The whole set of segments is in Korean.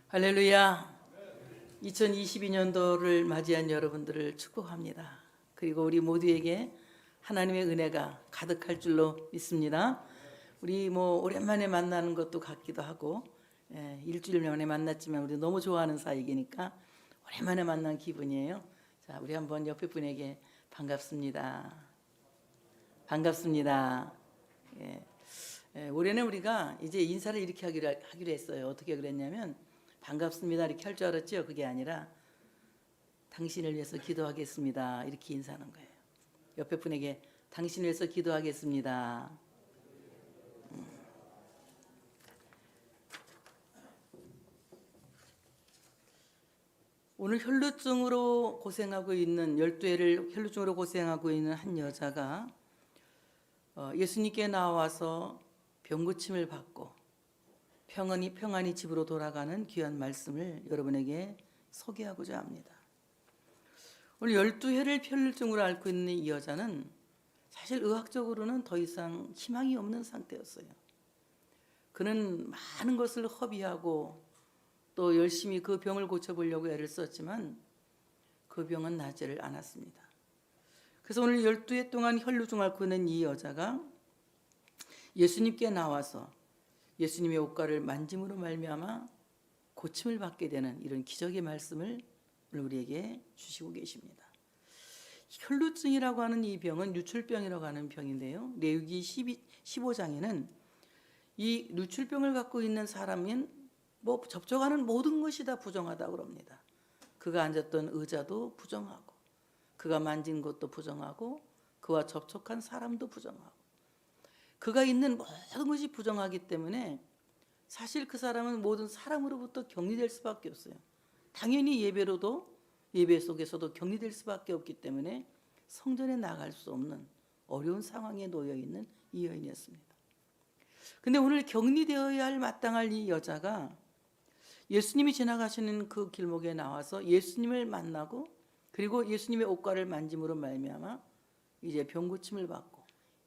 할렐루야. 2022년도를 맞이한 여러분들을 축복합니다. 그리고 우리 모두에게 하나님의 은혜가 가득할 줄로 믿습니다. 우리 오랜만에 만나는 것도 같기도 하고, 일주일 만에 만났지만 우리 너무 좋아하는 사이니까 오랜만에 만난 기분이에요. 자, 우리 한번 옆에 분에게 반갑습니다. 반갑습니다. 올해는 우리가 이제 인사를 이렇게 하기로 했어요. 어떻게 그랬냐면 반갑습니다 이렇게 할 줄 알았죠. 그게 아니라 당신을 위해서 기도하겠습니다 이렇게 인사하는 거예요. 옆에 분에게 당신을 위해서 기도하겠습니다. 오늘 혈루증으로 고생하고 있는 12회를 혈루증으로 고생하고 있는 한 여자가 예수님께 나와서 병고침을 받고 평안히 집으로 돌아가는 귀한 말씀을 여러분에게 소개하고자 합니다. 오늘 12회를 혈루증으로 앓고 있는 이 여자는 사실 의학적으로는 더 이상 희망이 없는 상태였어요. 그는 많은 것을 허비하고 또 열심히 그 병을 고쳐보려고 애를 썼지만 그 병은 낫지를 않았습니다. 그래서 오늘 12회 동안 혈루증을 앓고 있는 이 여자가 예수님께 나와서 예수님의 옷가를 만짐으로 말미암아 고침을 받게 되는 이런 기적의 말씀을 오늘 우리에게 주시고 계십니다. 혈루증이라고 하는 이 병은 누출병이라고 하는 병인데요. 레위기 15장에는 이 누출병을 갖고 있는 사람은 접촉하는 모든 것이 다 부정하다고 합니다. 그가 앉았던 의자도 부정하고 그가 만진 것도 부정하고 그와 접촉한 사람도 부정하고 그가 있는 모든 것이 부정하기 때문에 사실 그 사람은 모든 사람으로부터 격리될 수밖에 없어요. 당연히 예배 속에서도 격리될 수밖에 없기 때문에 성전에 나갈 수 없는 어려운 상황에 놓여 있는 이 여인이었습니다. 근데 오늘 격리되어야 할 마땅할 이 여자가 예수님이 지나가시는 그 길목에 나와서 예수님을 만나고 그리고 예수님의 옷가를 만짐으로 말미암아 이제 병고침을 받고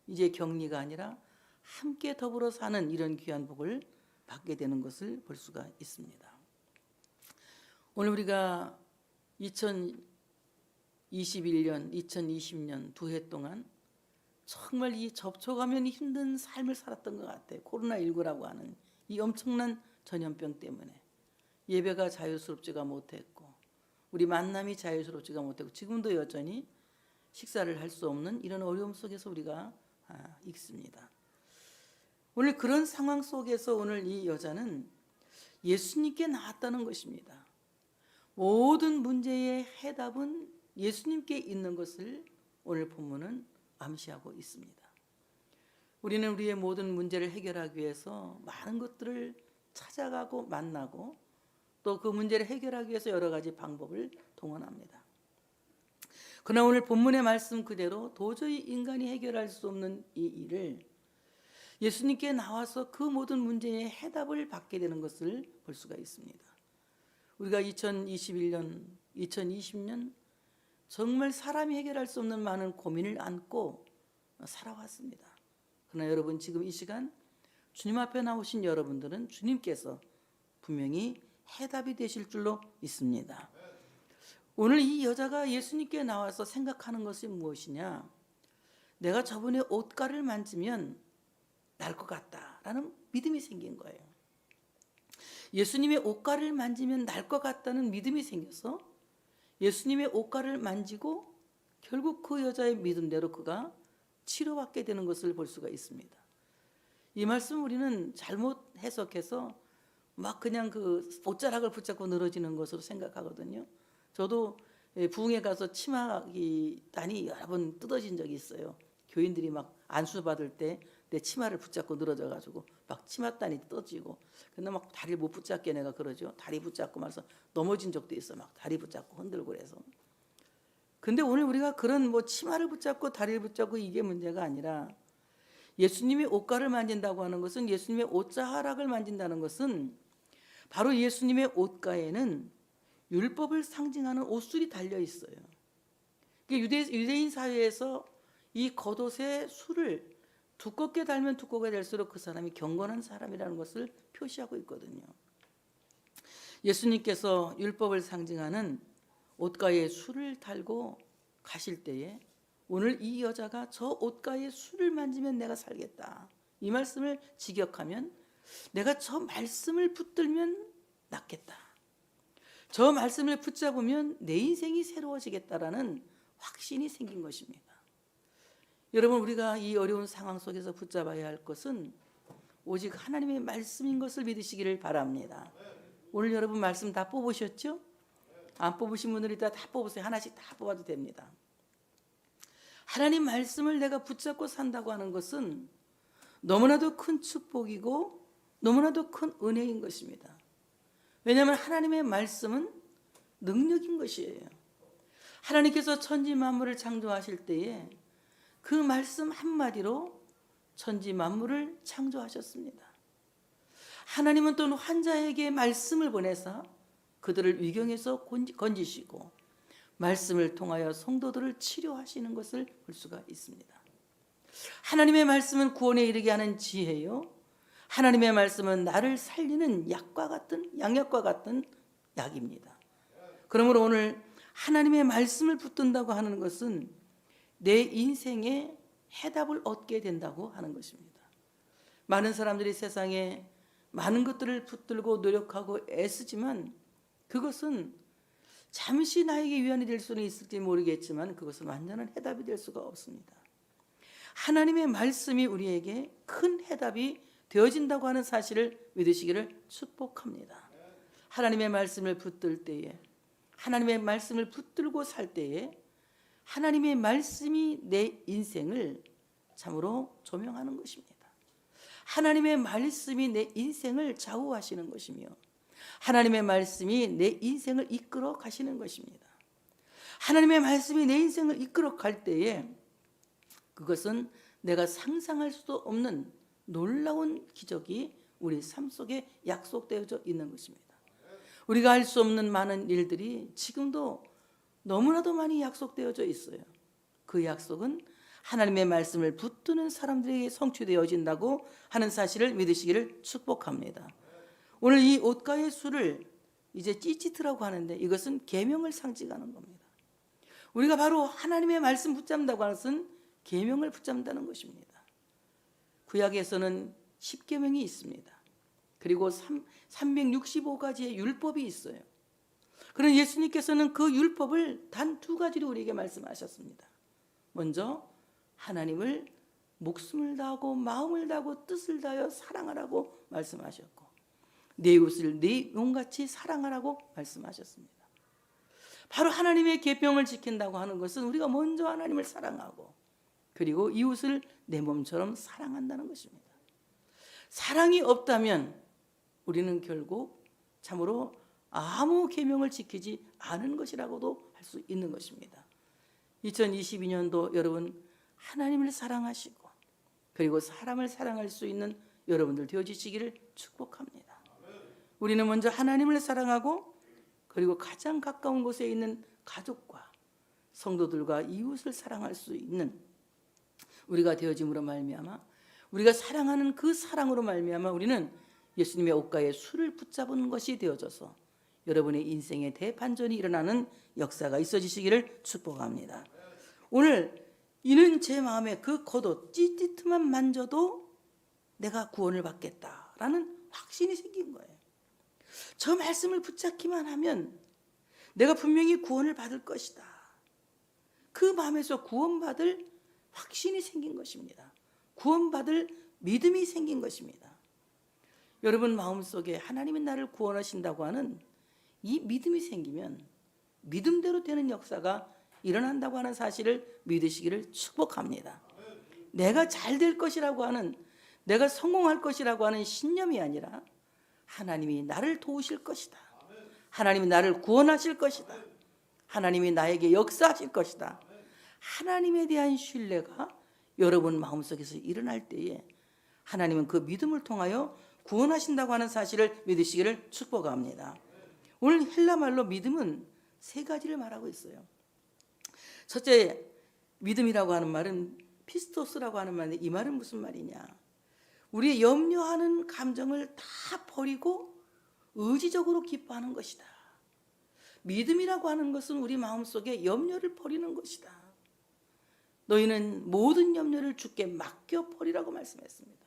이제 격리가 아니라 함께 더불어 사는 이런 귀한 복을 받게 되는 것을 볼 수가 있습니다. 오늘 우리가 2021년, 2020년 두 해 동안 정말 이 접촉하면 힘든 삶을 살았던 것 같아요. 코로나19라고 하는 이 엄청난 전염병 때문에 예배가 자유스럽지가 못했고 우리 만남이 자유스럽지가 못했고 지금도 여전히 식사를 할 수 없는 이런 어려움 속에서 우리가 있습니다. 오늘 그런 상황 속에서 오늘 이 여자는 예수님께 나왔다는 것입니다. 모든 문제의 해답은 예수님께 있는 것을 오늘 본문은 암시하고 있습니다. 우리는 우리의 모든 문제를 해결하기 위해서 많은 것들을 찾아가고 만나고 또 그 문제를 해결하기 위해서 여러 가지 방법을 동원합니다. 그러나 오늘 본문의 말씀 그대로 도저히 인간이 해결할 수 없는 이 일을 예수님께 나와서 그 모든 문제의 해답을 받게 되는 것을 볼 수가 있습니다. 우리가 2021년, 2020년 정말 사람이 해결할 수 없는 많은 고민을 안고 살아왔습니다. 그러나 여러분 지금 이 시간 주님 앞에 나오신 여러분들은 주님께서 분명히 해답이 되실 줄로 믿습니다. 오늘 이 여자가 예수님께 나와서 생각하는 것이 무엇이냐? 내가 저분의 옷가를 만지면 날 것 같다라는 믿음이 생긴 거예요. 예수님의 옷가를 만지면 날 것 같다는 믿음이 생겨서 예수님의 옷가를 만지고 결국 그 여자의 믿음대로 그가 치료받게 되는 것을 볼 수가 있습니다. 이 말씀 우리는 잘못 해석해서 막 그냥 그 옷자락을 붙잡고 늘어지는 것으로 생각하거든요. 저도 부흥회 가서 치마단이 여러 번 뜯어진 적이 있어요. 교인들이 막 안수 받을 때 내 치마를 붙잡고 늘어져가지고 막 치마단이 뜯어지고 근데 막 다리를 못 붙잡게 내가 그러죠. 다리 붙잡고 말서 넘어진 적도 있어. 막 다리 붙잡고 흔들고 그래서. 근데 오늘 우리가 그런 치마를 붙잡고 다리를 붙잡고 이게 문제가 아니라 예수님의 옷가를 만진다고 하는 것은 예수님의 옷자락을 만진다는 것은 바로 예수님의 옷가에는 율법을 상징하는 옷술이 달려 있어요. 유대인 사회에서 이 겉옷의 술을 두껍게 달면 두껍게 될수록 그 사람이 경건한 사람이라는 것을 표시하고 있거든요. 예수님께서 율법을 상징하는 옷가에 술을 달고 가실 때에 오늘 이 여자가 저 옷가에 술을 만지면 내가 살겠다, 이 말씀을 직역하면 내가 저 말씀을 붙들면 낫겠다, 저 말씀을 붙잡으면 내 인생이 새로워지겠다라는 확신이 생긴 것입니다. 여러분, 우리가 이 어려운 상황 속에서 붙잡아야 할 것은 오직 하나님의 말씀인 것을 믿으시기를 바랍니다. 오늘 여러분 말씀 다 뽑으셨죠? 안 뽑으신 분들이 다 뽑으세요. 하나씩 다 뽑아도 됩니다. 하나님 말씀을 내가 붙잡고 산다고 하는 것은 너무나도 큰 축복이고 너무나도 큰 은혜인 것입니다. 왜냐하면 하나님의 말씀은 능력인 것이에요. 하나님께서 천지 만물을 창조하실 때에 그 말씀 한마디로 천지 만물을 창조하셨습니다. 하나님은 또 환자에게 말씀을 보내서 그들을 위경에서 건지시고 말씀을 통하여 성도들을 치료하시는 것을 볼 수가 있습니다. 하나님의 말씀은 구원에 이르게 하는 지혜요, 하나님의 말씀은 나를 살리는 약과 같은, 양약과 같은 약입니다. 그러므로 오늘 하나님의 말씀을 붙든다고 하는 것은 내 인생에 해답을 얻게 된다고 하는 것입니다. 많은 사람들이 세상에 많은 것들을 붙들고 노력하고 애쓰지만 그것은 잠시 나에게 위안이 될 수는 있을지 모르겠지만 그것은 완전한 해답이 될 수가 없습니다. 하나님의 말씀이 우리에게 큰 해답이 되어진다고 하는 사실을 믿으시기를 축복합니다. 하나님의 말씀을 붙들 때에, 하나님의 말씀을 붙들고 살 때에 하나님의 말씀이 내 인생을 참으로 조명하는 것입니다. 하나님의 말씀이 내 인생을 좌우하시는 것이며 하나님의 말씀이 내 인생을 이끌어 가시는 것입니다. 하나님의 말씀이 내 인생을 이끌어 갈 때에 그것은 내가 상상할 수도 없는 놀라운 기적이 우리 삶 속에 약속되어져 있는 것입니다. 우리가 할 수 없는 많은 일들이 지금도 너무나도 많이 약속되어져 있어요. 그 약속은 하나님의 말씀을 붙드는 사람들에게 성취되어진다고 하는 사실을 믿으시기를 축복합니다. 오늘 이 옷가의 술을 이제 찌찌트라고 하는데 이것은 계명을 상징하는 겁니다. 우리가 바로 하나님의 말씀 붙잡는다고 하는 것은 계명을 붙잡는다는 것입니다. 구약에서는 10계명이 있습니다. 그리고 365가지의 율법이 있어요. 그런 예수님께서는 그 율법을 단 2가지로 우리에게 말씀하셨습니다. 먼저 하나님을 목숨을 다하고 마음을 다하고 뜻을 다하여 사랑하라고 말씀하셨고 내 이웃을 내 몸같이 사랑하라고 말씀하셨습니다. 바로 하나님의 계명을 지킨다고 하는 것은 우리가 먼저 하나님을 사랑하고 그리고 이웃을 내 몸처럼 사랑한다는 것입니다. 사랑이 없다면 우리는 결국 참으로 아무 계명을 지키지 않은 것이라고도 할 수 있는 것입니다. 2022년도 여러분 하나님을 사랑하시고 그리고 사람을 사랑할 수 있는 여러분들 되어지시기를 축복합니다. 우리는 먼저 하나님을 사랑하고 그리고 가장 가까운 곳에 있는 가족과 성도들과 이웃을 사랑할 수 있는 우리가 되어짐으로 말미암아 우리가 사랑하는 그 사랑으로 말미암아 우리는 예수님의 옷가에 술을 붙잡은 것이 되어져서 여러분의 인생에 대반전이 일어나는 역사가 있어지시기를 축복합니다. 오늘 이는 제 마음에 그 겉옷 찌릿만 만져도 내가 구원을 받겠다라는 확신이 생긴 거예요. 저 말씀을 붙잡기만 하면 내가 분명히 구원을 받을 것이다. 그 마음에서 구원받을 확신이 생긴 것입니다. 구원받을 믿음이 생긴 것입니다. 여러분 마음속에 하나님이 나를 구원하신다고 하는 이 믿음이 생기면 믿음대로 되는 역사가 일어난다고 하는 사실을 믿으시기를 축복합니다. 내가 잘 될 것이라고 하는, 내가 성공할 것이라고 하는 신념이 아니라 하나님이 나를 도우실 것이다. 하나님이 나를 구원하실 것이다. 하나님이 나에게 역사하실 것이다. 하나님에 대한 신뢰가 여러분 마음속에서 일어날 때에 하나님은 그 믿음을 통하여 구원하신다고 하는 사실을 믿으시기를 축복합니다. 오늘 헬라말로 믿음은 3가지를 말하고 있어요. 첫째, 믿음이라고 하는 말은 피스토스라고 하는 말인데 이 말은 무슨 말이냐? 우리의 염려하는 감정을 다 버리고 의지적으로 기뻐하는 것이다. 믿음이라고 하는 것은 우리 마음속에 염려를 버리는 것이다. 너희는 모든 염려를 주께 맡겨버리라고 말씀했습니다.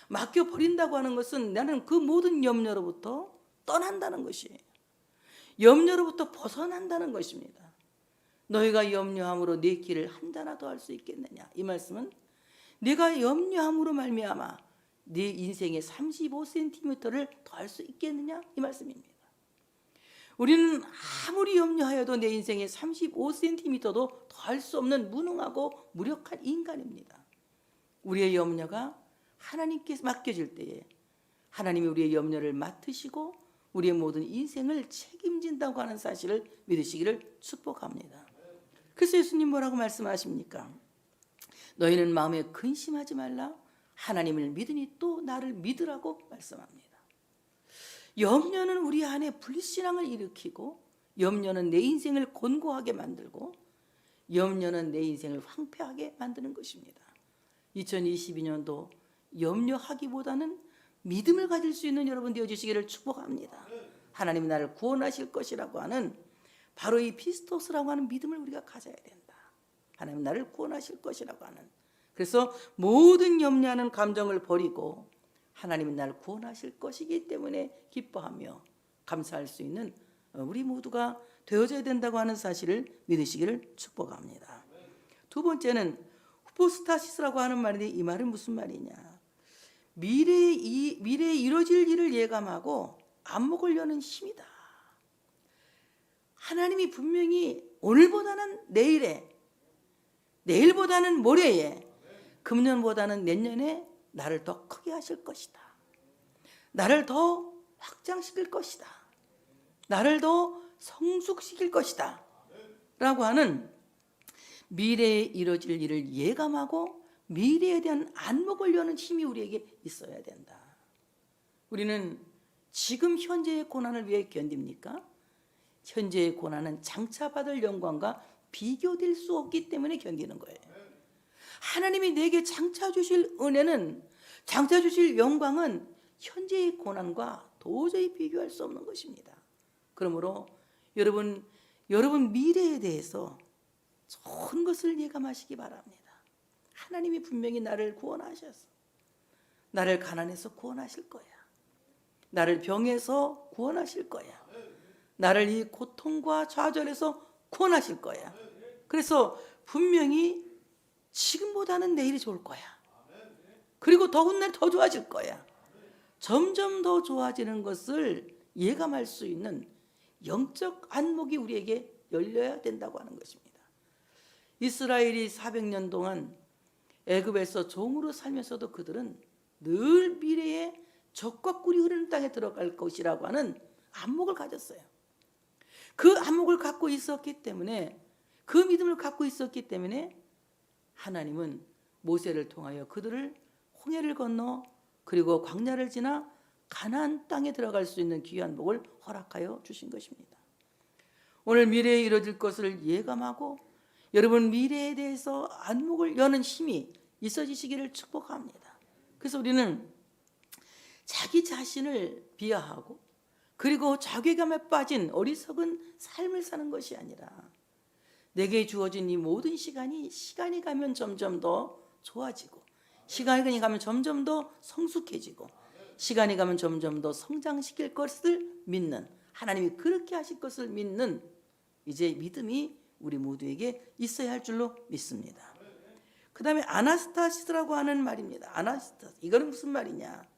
맡겨버린다고 하는 것은 나는 그 모든 염려로부터 떠난다는 것이에요. 염려로부터 벗어난다는 것입니다. 너희가 염려함으로 내 길을 한자나 더 할 수 있겠느냐. 이 말씀은 네가 염려함으로 말미암아 네 인생의 35cm를 더 할 수 있겠느냐. 이 말씀입니다. 우리는 아무리 염려하여도 내 인생의 35cm도 더 할 수 없는 무능하고 무력한 인간입니다. 우리의 염려가 하나님께 맡겨질 때에 하나님이 우리의 염려를 맡으시고 우리의 모든 인생을 책임진다고 하는 사실을 믿으시기를 축복합니다. 그래서 예수님 뭐라고 말씀하십니까? 너희는 마음에 근심하지 말라. 하나님을 믿으니 또 나를 믿으라고 말씀합니다. 염려는 우리 안에 불신앙을 일으키고, 염려는 내 인생을 곤고하게 만들고, 염려는 내 인생을 황폐하게 만드는 것입니다. 2022년도 염려하기보다는 믿음을 가질 수 있는 여러분 되어주시기를 축복합니다. 하나님이 나를 구원하실 것이라고 하는 바로 이 피스토스라고 하는 믿음을 우리가 가져야 된다. 하나님 나를 구원하실 것이라고 하는, 그래서 모든 염려하는 감정을 버리고 하나님이 나를 구원하실 것이기 때문에 기뻐하며 감사할 수 있는 우리 모두가 되어져야 된다고 하는 사실을 믿으시기를 축복합니다. 두 번째는 후포스타시스라고 하는 말인데, 이 말은 무슨 말이냐? 미래에 이루어질 일을 예감하고 안목을 여는 힘이다. 하나님이 분명히 오늘보다는 내일에, 내일보다는 모레에, 금년보다는 내년에 나를 더 크게 하실 것이다. 나를 더 확장시킬 것이다. 나를 더 성숙시킬 것이다. 라고 하는 미래에 이루어질 일을 예감하고 미래에 대한 안목을 여는 힘이 우리에게 있어야 된다. 우리는 지금 현재의 고난을 왜 견딥니까? 현재의 고난은 장차 받을 영광과 비교될 수 없기 때문에 견디는 거예요. 하나님이 내게 장차 주실 은혜는, 장차 주실 영광은 현재의 고난과 도저히 비교할 수 없는 것입니다. 그러므로 여러분 미래에 대해서 좋은 것을 예감하시기 바랍니다. 하나님이 분명히 나를 구원하셔서, 나를 가난해서 구원하실 거야. 나를 병에서 구원하실 거야. 나를 이 고통과 좌절에서 구원하실 거야. 그래서 분명히 지금보다는 내일이 좋을 거야. 그리고 더군다나 더 좋아질 거야. 점점 더 좋아지는 것을 예감할 수 있는 영적 안목이 우리에게 열려야 된다고 하는 것입니다. 이스라엘이 400년 동안 애굽에서 종으로 살면서도 그들은 늘 미래에 적과 꿀이 흐르는 땅에 들어갈 것이라고 하는 안목을 가졌어요. 그 안목을 갖고 있었기 때문에, 그 믿음을 갖고 있었기 때문에 하나님은 모세를 통하여 그들을 홍해를 건너 그리고 광야를 지나 가나안 땅에 들어갈 수 있는 귀한 복을 허락하여 주신 것입니다. 오늘 미래에 이루어질 것을 예감하고 여러분 미래에 대해서 안목을 여는 힘이 있어지시기를 축복합니다. 그래서 우리는 자기 자신을 비하하고 그리고 자괴감에 빠진 어리석은 삶을 사는 것이 아니라, 내게 주어진 이 모든 시간이 가면 점점 더 좋아지고, 시간이 가면 점점 더 성숙해지고, 시간이 가면 점점 더 성장시킬 것을 믿는, 하나님이 그렇게 하실 것을 믿는 이제 믿음이 우리 모두에게 있어야 할 줄로 믿습니다. 그 다음에 아나스타시스라고 하는 말입니다. 아나스타시, 이거는 무슨 말이냐?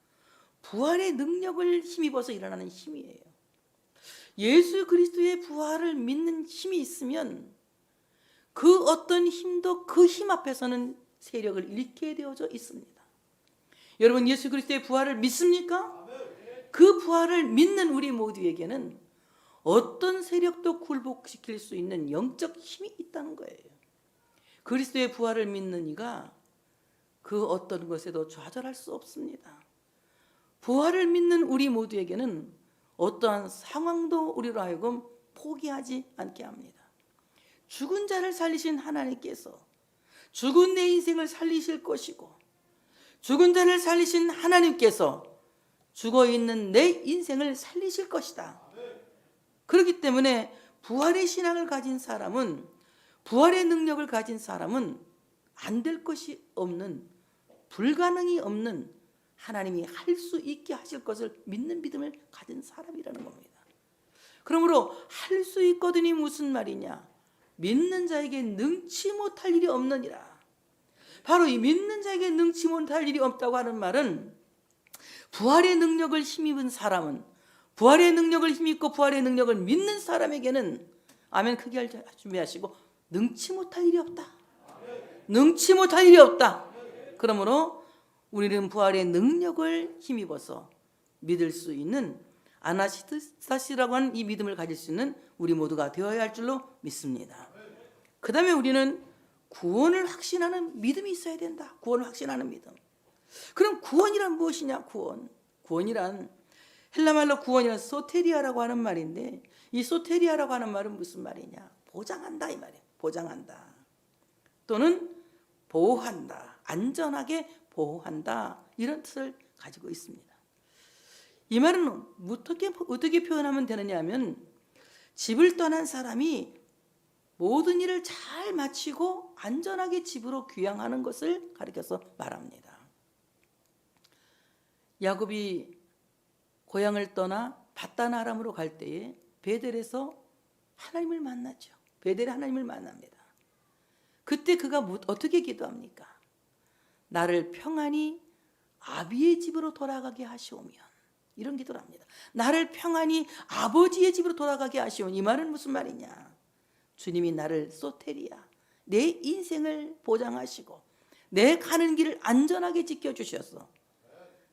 부활의 능력을 힘입어서 일어나는 힘이에요. 예수 그리스도의 부활을 믿는 힘이 있으면 그 어떤 힘도 그 힘 앞에서는 세력을 잃게 되어져 있습니다. 여러분 예수 그리스도의 부활을 믿습니까? 그 부활을 믿는 우리 모두에게는 어떤 세력도 굴복시킬 수 있는 영적 힘이 있다는 거예요. 그리스도의 부활을 믿는 이가 그 어떤 것에도 좌절할 수 없습니다. 부활을 믿는 우리 모두에게는 어떠한 상황도 우리로 하여금 포기하지 않게 합니다. 죽은 자를 살리신 하나님께서 죽은 내 인생을 살리실 것이고, 죽은 자를 살리신 하나님께서 죽어있는 내 인생을 살리실 것이다. 그렇기 때문에 부활의 신앙을 가진 사람은, 부활의 능력을 가진 사람은 안 될 것이 없는, 불가능이 없는, 하나님이 할 수 있게 하실 것을 믿는 믿음을 가진 사람이라는 겁니다. 그러므로 할 수 있거든이 무슨 말이냐? 믿는 자에게 능치 못할 일이 없느니라. 바로 이 믿는 자에게 능치 못할 일이 없다고 하는 말은, 부활의 능력을 힘입은 사람은, 부활의 능력을 힘입고 부활의 능력을 믿는 사람에게는, 아멘 크게 할 준비하시고, 능치 못할 일이 없다. 능치 못할 일이 없다. 그러므로 우리는 부활의 능력을 힘입어서 믿을 수 있는 아나스타시라고 하는 이 믿음을 가질 수 있는 우리 모두가 되어야 할 줄로 믿습니다. 그 다음에 우리는 구원을 확신하는 믿음이 있어야 된다. 구원을 확신하는 믿음. 그럼 구원이란 무엇이냐? 구원이란 헬라말로 구원이란 소테리아라고 하는 말인데, 이 소테리아라고 하는 말은 무슨 말이냐? 보장한다 이 말이에요. 보장한다. 또는 보호한다. 안전하게 보호한다. 이런 뜻을 가지고 있습니다. 이 말은 어떻게 표현하면 되느냐 하면, 집을 떠난 사람이 모든 일을 잘 마치고 안전하게 집으로 귀향하는 것을 가리켜서 말합니다. 야곱이 고향을 떠나 밧단 아람으로 갈 때에 베델에서 하나님을 만났죠. 베델에 하나님을 만납니다. 그때 그가 어떻게 기도합니까? 나를 평안히 아비의 집으로 돌아가게 하시오면, 이런 기도를 합니다. 나를 평안히 아버지의 집으로 돌아가게 하시오면, 이 말은 무슨 말이냐? 주님이 나를 소테리아, 내 인생을 보장하시고 내 가는 길을 안전하게 지켜주셔서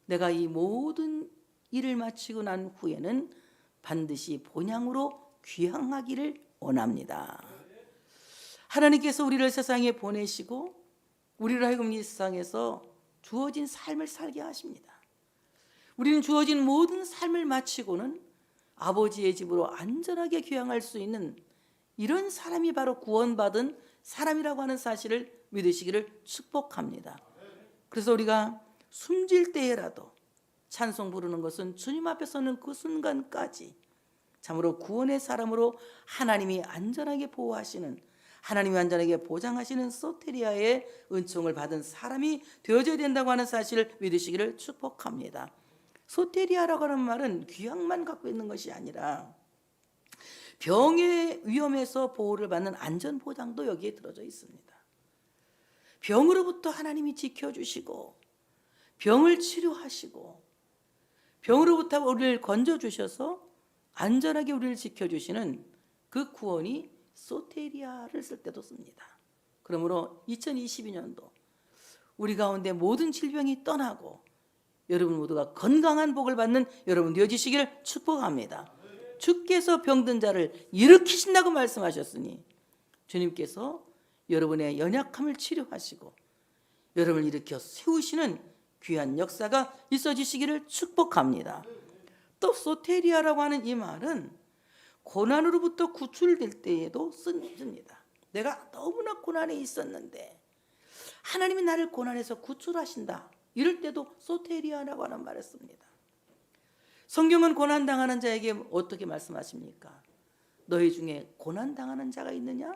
내가 이 모든 일을 마치고 난 후에는 반드시 본향으로 귀향하기를 원합니다. 하나님께서 우리를 세상에 보내시고 우리를 하여금 이 세상에서 주어진 삶을 살게 하십니다. 우리는 주어진 모든 삶을 마치고는 아버지의 집으로 안전하게 귀향할 수 있는 이런 사람이 바로 구원받은 사람이라고 하는 사실을 믿으시기를 축복합니다. 그래서 우리가 숨질 때에라도 찬송 부르는 것은 주님 앞에 서는 그 순간까지 참으로 구원의 사람으로 하나님이 안전하게 보호하시는, 하나님이 안전하게 보장하시는 소테리아의 은총을 받은 사람이 되어져야 된다고 하는 사실을 믿으시기를 축복합니다. 소테리아라고 하는 말은 귀향만 갖고 있는 것이 아니라 병의 위험에서 보호를 받는 안전보장도 여기에 들어져 있습니다. 병으로부터 하나님이 지켜주시고 병을 치료하시고 병으로부터 우리를 건져주셔서 안전하게 우리를 지켜주시는 그 구원이 소테리아를 쓸 때도 씁니다. 그러므로 2022년도 우리 가운데 모든 질병이 떠나고 여러분 모두가 건강한 복을 받는 여러분 되어지시기를 축복합니다. 주께서 병든 자를 일으키신다고 말씀하셨으니 주님께서 여러분의 연약함을 치료하시고 여러분을 일으켜 세우시는 귀한 역사가 있어지시기를 축복합니다. 또 소테리아라고 하는 이 말은 고난으로부터 구출될 때에도 씁니다. 내가 너무나 고난에 있었는데 하나님이 나를 고난에서 구출하신다. 이럴 때도 소테리아라고 하는 말을 씁니다. 성경은 고난당하는 자에게 어떻게 말씀하십니까? 너희 중에 고난당하는 자가 있느냐?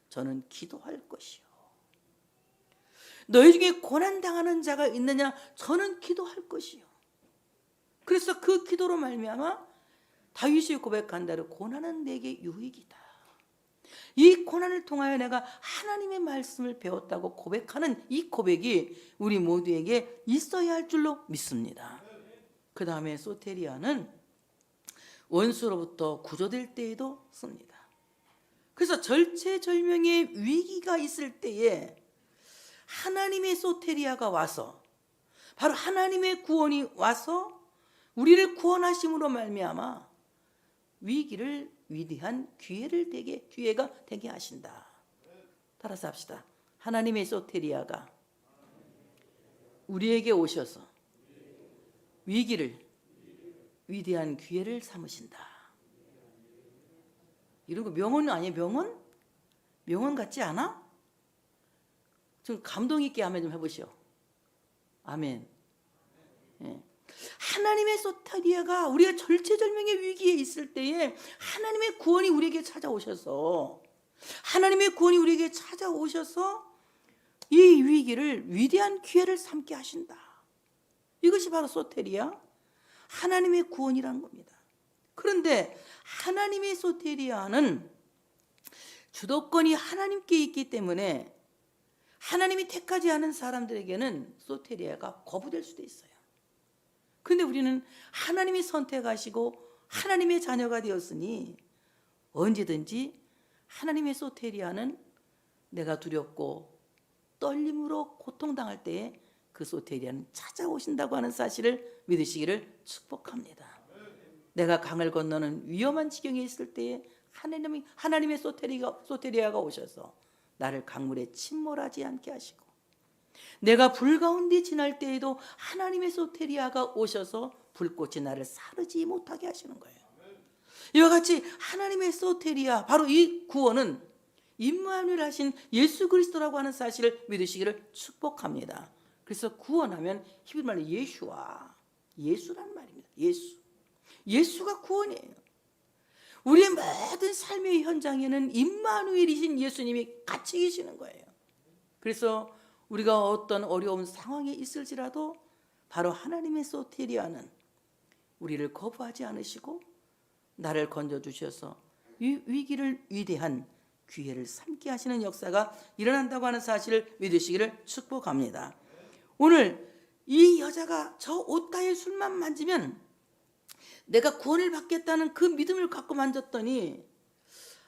저는 기도할 것이요. 너희 중에 고난당하는 자가 있느냐? 저는 기도할 것이요. 그래서 그 기도로 말미암아 다윗이 고백한 대로 고난은 내게 유익이다. 이 고난을 통하여 내가 하나님의 말씀을 배웠다고 고백하는 이 고백이 우리 모두에게 있어야 할 줄로 믿습니다. 그 다음에 소테리아는 원수로부터 구조될 때에도 씁니다. 그래서 절체절명의 위기가 있을 때에 하나님의 소테리아가 와서, 바로 하나님의 구원이 와서 우리를 구원하심으로 말미암아 위기를 위대한 기회가 되게 하신다. 따라서 합시다. 하나님의 소테리아가 우리에게 오셔서 위기를 위대한 기회를 삼으신다. 이런 거 명언 아니에요? 명언? 명언 같지 않아? 좀 감동 있게 아멘 좀 해보시오. 아멘. 예. 하나님의 소테리아가 우리가 절체절명의 위기에 있을 때에 하나님의 구원이 우리에게 찾아오셔서 하나님의 구원이 우리에게 찾아오셔서 이 위기를 위대한 기회를 삼게 하신다. 이것이 바로 소테리아, 하나님의 구원이라는 겁니다. 그런데 하나님의 소테리아는 주도권이 하나님께 있기 때문에 하나님이 택하지 않은 사람들에게는 소테리아가 거부될 수도 있어요. 그런데 우리는 하나님이 선택하시고 하나님의 자녀가 되었으니 언제든지 하나님의 소테리아는 내가 두렵고 떨림으로 고통당할 때에 그 소테리아는 찾아오신다고 하는 사실을 믿으시기를 축복합니다. 내가 강을 건너는 위험한 지경에 있을 때에 하나님의 소테리아가 오셔서 나를 강물에 침몰하지 않게 하시고, 내가 불 가운데 지날 때에도 하나님의 소테리아가 오셔서 불꽃이 나를 사르지 못하게 하시는 거예요. 이와 같이 하나님의 소테리아, 바로 이 구원은 임마누엘 하신 예수 그리스도라고 하는 사실을 믿으시기를 축복합니다. 그래서 구원하면 히브리말로 예슈와, 예수란 말입니다. 예수가 구원이에요. 우리의 모든 삶의 현장에는 임마누엘이신 예수님이 같이 계시는 거예요. 그래서 우리가 어떤 어려운 상황에 있을지라도 바로 하나님의 소테리아는 우리를 거부하지 않으시고 나를 건져주셔서 이 위기를 위대한 기회를 삼게 하시는 역사가 일어난다고 하는 사실을 믿으시기를 축복합니다. 오늘 이 여자가 저 옷가의 술만 만지면 내가 구원을 받겠다는 그 믿음을 갖고 만졌더니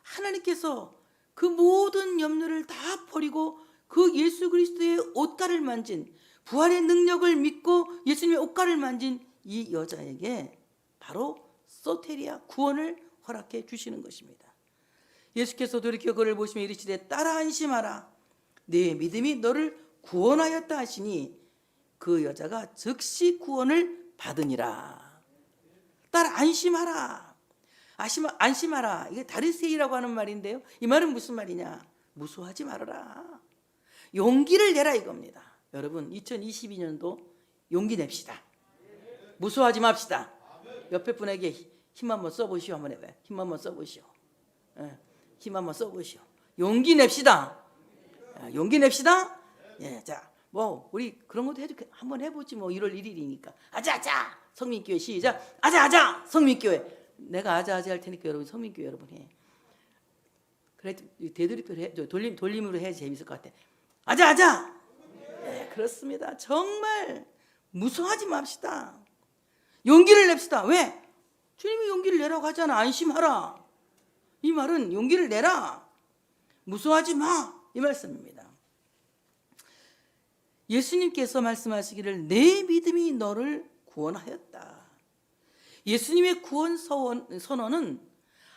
하나님께서 그 모든 염려를 다 버리고 그 예수 그리스도의 옷가를 만진, 부활의 능력을 믿고 예수님의 옷가를 만진 이 여자에게 바로 소테리아, 구원을 허락해 주시는 것입니다. 예수께서 돌이켜 그를 보시며 이르시되 따라 안심하라, 네 믿음이 너를 구원하였다 하시니 그 여자가 즉시 구원을 받으니라. 따라 안심하라, 안심하라. 이게 다리세이라고 하는 말인데요, 이 말은 무슨 말이냐? 무수하지 말아라, 용기를 내라 이겁니다. 여러분 2022년도 용기 냅시다. 무수하지 맙시다. 옆에 분에게 힘 한번 써보시오. 한번 해봐요. 힘 한번 써보시오. 힘 한번 써보시오. 용기 냅시다. 용기 냅시다. 예, 자, 뭐 우리 그런 것도 한번 해보지 뭐. 1월 1일이니까 아자아자 성민교회 시작. 아자아자 성민교회. 내가 아자아자 할 테니까 여러분 성민교회 여러분 해. 그래 되돌이표를 해. 돌림으로 해야 재밌을 것 같아. 아자아자. 네, 그렇습니다. 정말 무서워하지 맙시다. 용기를 냅시다. 왜? 주님이 용기를 내라고 하잖아. 안심하라. 이 말은 용기를 내라, 무서워하지 마, 이 말씀입니다. 예수님께서 말씀하시기를 내 믿음이 너를 구원하였다. 예수님의 구원 선언은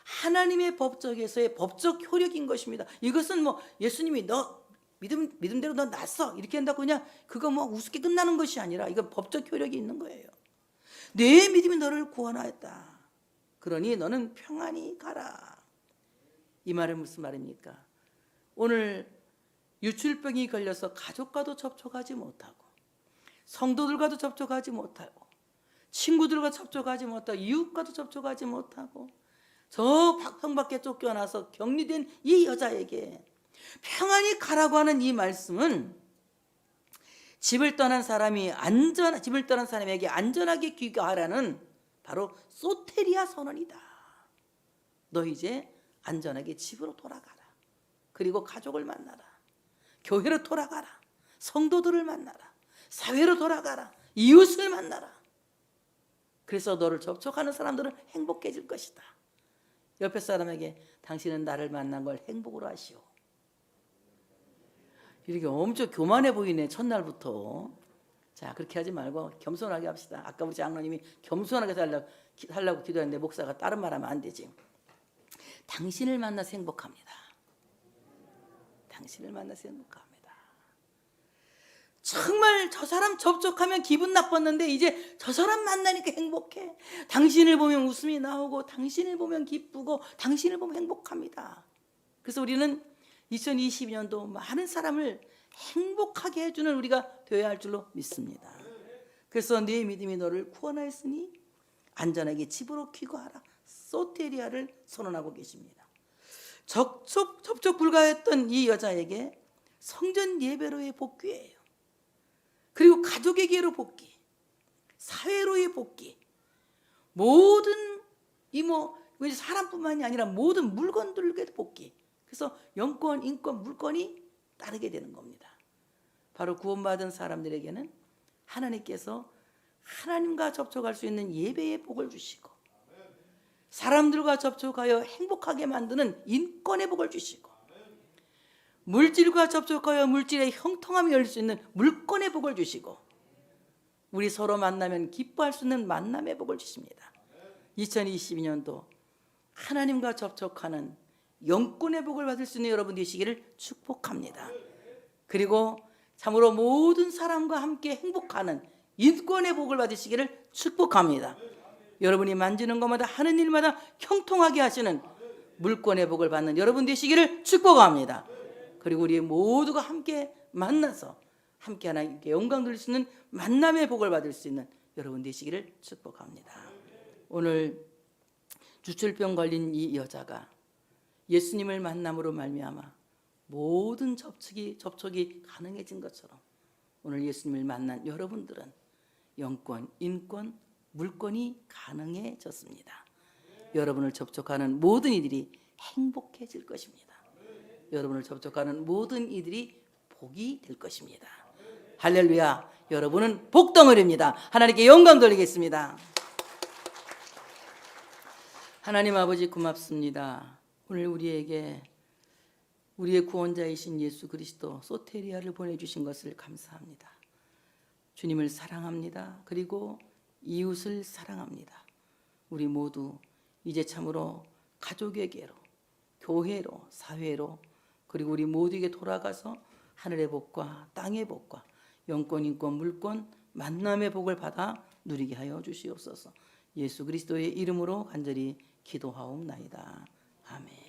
하나님의 법적에서의 법적 효력인 것입니다. 이것은 뭐 예수님이 너 믿음대로 너 낫어 이렇게 한다고 그냥 그거 뭐 우습게 끝나는 것이 아니라 이건 법적 효력이 있는 거예요. 내 믿음이 너를 구원하였다. 그러니 너는 평안히 가라. 이 말은 무슨 말입니까? 오늘 유출병이 걸려서 가족과도 접촉하지 못하고, 성도들과도 접촉하지 못하고, 친구들과 접촉하지 못하고, 이웃과도 접촉하지 못하고, 저 형 밖에 쫓겨나서 격리된 이 여자에게 평안히 가라고 하는 이 말씀은 집을 떠난 사람에게 안전하게 귀가하라는 바로 소테리아 선언이다. 너 이제 안전하게 집으로 돌아가라. 그리고 가족을 만나라. 교회로 돌아가라. 성도들을 만나라. 사회로 돌아가라. 이웃을 만나라. 그래서 너를 접촉하는 사람들은 행복해질 것이다. 옆에 사람에게 당신은 나를 만난 걸 행복으로 하시오. 이렇게 엄청 교만해 보이네, 첫날부터. 자, 그렇게 하지 말고 겸손하게 합시다. 아까 우리 장로님이 겸손하게 살라고 기도했는데 목사가 다른 말 하면 안 되지. 당신을 만나서 행복합니다. 당신을 만나서 행복합니다. 정말 저 사람 접촉하면 기분 나빴는데 이제 저 사람 만나니까 행복해. 당신을 보면 웃음이 나오고, 당신을 보면 기쁘고, 당신을 보면 행복합니다. 그래서 우리는 2022년도 많은 사람을 행복하게 해주는 우리가 되어야 할 줄로 믿습니다. 그래서 네 믿음이 너를 구원하였으니 안전하게 집으로 귀가하라. 소테리아를 선언하고 계십니다. 접촉 불가했던 이 여자에게 성전 예배로의 복귀예요. 그리고 가족에게로 복귀, 사회로의 복귀, 모든 사람뿐만이 아니라 모든 물건들에게도 복귀. 그래서 영권, 인권, 물건이 따르게 되는 겁니다. 바로 구원받은 사람들에게는 하나님께서 하나님과 접촉할 수 있는 예배의 복을 주시고, 사람들과 접촉하여 행복하게 만드는 인권의 복을 주시고, 물질과 접촉하여 물질의 형통함이 열릴 수 있는 물권의 복을 주시고, 우리 서로 만나면 기뻐할 수 있는 만남의 복을 주십니다. 2022년도 하나님과 접촉하는 영권의 복을 받을 수 있는 여러분 되시기를 축복합니다. 그리고 참으로 모든 사람과 함께 행복하는 인권의 복을 받으시기를 축복합니다. 여러분이 만지는 것마다 하는 일마다 형통하게 하시는 물권의 복을 받는 여러분 되시기를 축복합니다. 그리고 우리 모두가 함께 만나서 함께 하나님께 영광 돌릴 수 있는 만남의 복을 받을 수 있는 여러분 되시기를 축복합니다. 오늘 주출병 걸린 이 여자가 예수님을 만남으로 말미암아 모든 접촉이 가능해진 것처럼 오늘 예수님을 만난 여러분들은 영권, 인권, 물권이 가능해졌습니다. 여러분을 접촉하는 모든 이들이 행복해질 것입니다. 여러분을 접촉하는 모든 이들이 복이 될 것입니다. 할렐루야. 여러분은 복덩어리입니다. 하나님께 영광 돌리겠습니다. 하나님 아버지 고맙습니다. 오늘 우리에게 우리의 구원자이신 예수 그리스도 소테리아를 보내주신 것을 감사합니다. 주님을 사랑합니다. 그리고 이웃을 사랑합니다. 우리 모두 이제 참으로 가족에게로, 교회로, 사회로, 그리고 우리 모두에게 돌아가서 하늘의 복과 땅의 복과 영권, 인권, 물권, 만남의 복을 받아 누리게 하여 주시옵소서. 예수 그리스도의 이름으로 간절히 기도하옵나이다. 아멘.